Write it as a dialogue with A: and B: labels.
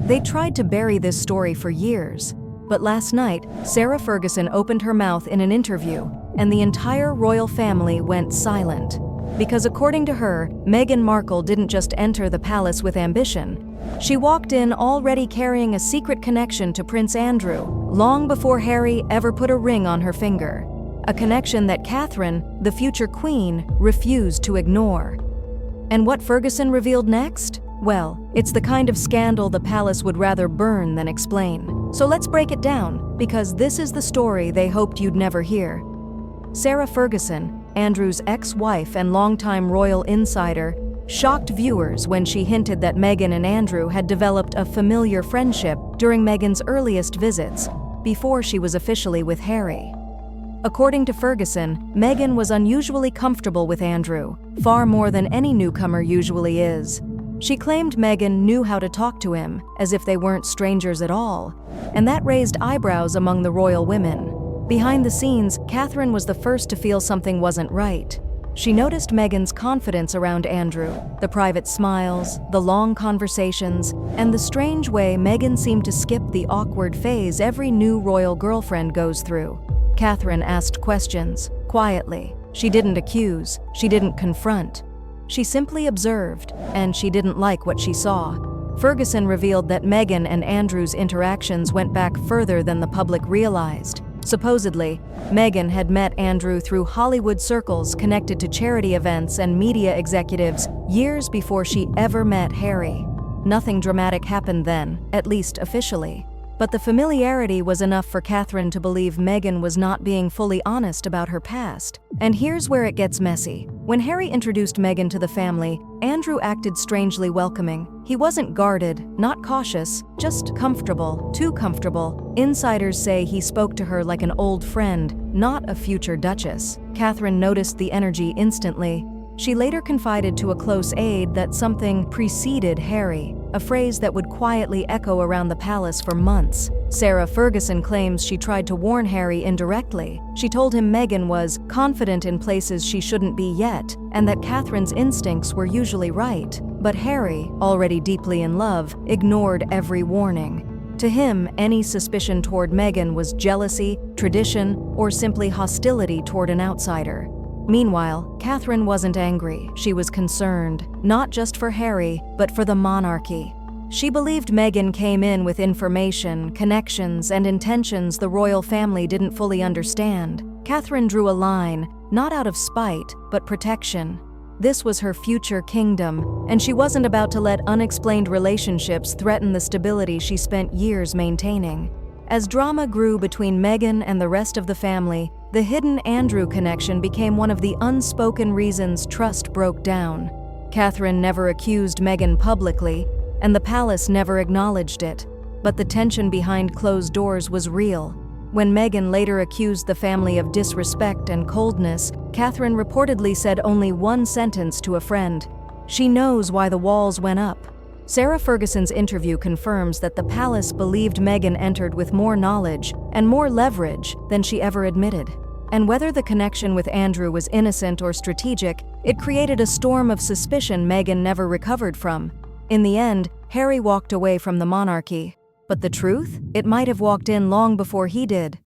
A: They tried to bury this story for years, but last night, Sarah Ferguson opened her mouth in an interview, and the entire royal family went silent. Because according to her, Meghan Markle didn't just enter the palace with ambition. She walked in already carrying a secret connection to Prince Andrew, long before Harry ever put a ring on her finger. A connection that Catherine, the future queen, refused to ignore. And what Ferguson revealed next? Well, it's the kind of scandal the palace would rather burn than explain. So let's break it down, because this is the story they hoped you'd never hear. Sarah Ferguson, Andrew's ex-wife and longtime royal insider, shocked viewers when she hinted that Meghan and Andrew had developed a familiar friendship during Meghan's earliest visits, before she was officially with Harry. According to Ferguson, Meghan was unusually comfortable with Andrew, far more than any newcomer usually is. She claimed Meghan knew how to talk to him, as if they weren't strangers at all, and that raised eyebrows among the royal women. Behind the scenes, Catherine was the first to feel something wasn't right. She noticed Meghan's confidence around Andrew, the private smiles, the long conversations, and the strange way Meghan seemed to skip the awkward phase every new royal girlfriend goes through. Catherine asked questions, quietly. She didn't accuse, she didn't confront. She simply observed, and she didn't like what she saw. Ferguson revealed that Meghan and Andrew's interactions went back further than the public realized. Supposedly, Meghan had met Andrew through Hollywood circles connected to charity events and media executives years before she ever met Harry. Nothing dramatic happened then, at least officially. But the familiarity was enough for Catherine to believe Meghan was not being fully honest about her past. And here's where it gets messy. When Harry introduced Meghan to the family, Andrew acted strangely welcoming. He wasn't guarded, not cautious, just comfortable, too comfortable. Insiders say he spoke to her like an old friend, not a future duchess. Catherine noticed the energy instantly. She later confided to a close aide that something preceded Harry, a phrase that would quietly echo around the palace for months. Sarah Ferguson claims she tried to warn Harry indirectly. She told him Meghan was confident in places she shouldn't be yet, and that Catherine's instincts were usually right. But Harry, already deeply in love, ignored every warning. To him, any suspicion toward Meghan was jealousy, tradition, or simply hostility toward an outsider. Meanwhile, Catherine wasn't angry. She was concerned, not just for Harry, but for the monarchy. She believed Meghan came in with information, connections, and intentions the royal family didn't fully understand. Catherine drew a line, not out of spite, but protection. This was her future kingdom, and she wasn't about to let unexplained relationships threaten the stability she spent years maintaining. As drama grew between Meghan and the rest of the family, the hidden Andrew connection became one of the unspoken reasons trust broke down. Catherine never accused Meghan publicly, and the palace never acknowledged it. But the tension behind closed doors was real. When Meghan later accused the family of disrespect and coldness, Catherine reportedly said only one sentence to a friend: "She knows why the walls went up." Sarah Ferguson's interview confirms that the palace believed Meghan entered with more knowledge and more leverage than she ever admitted. And whether the connection with Andrew was innocent or strategic, it created a storm of suspicion Meghan never recovered from. In the end, Harry walked away from the monarchy. But the truth? It might have walked in long before he did.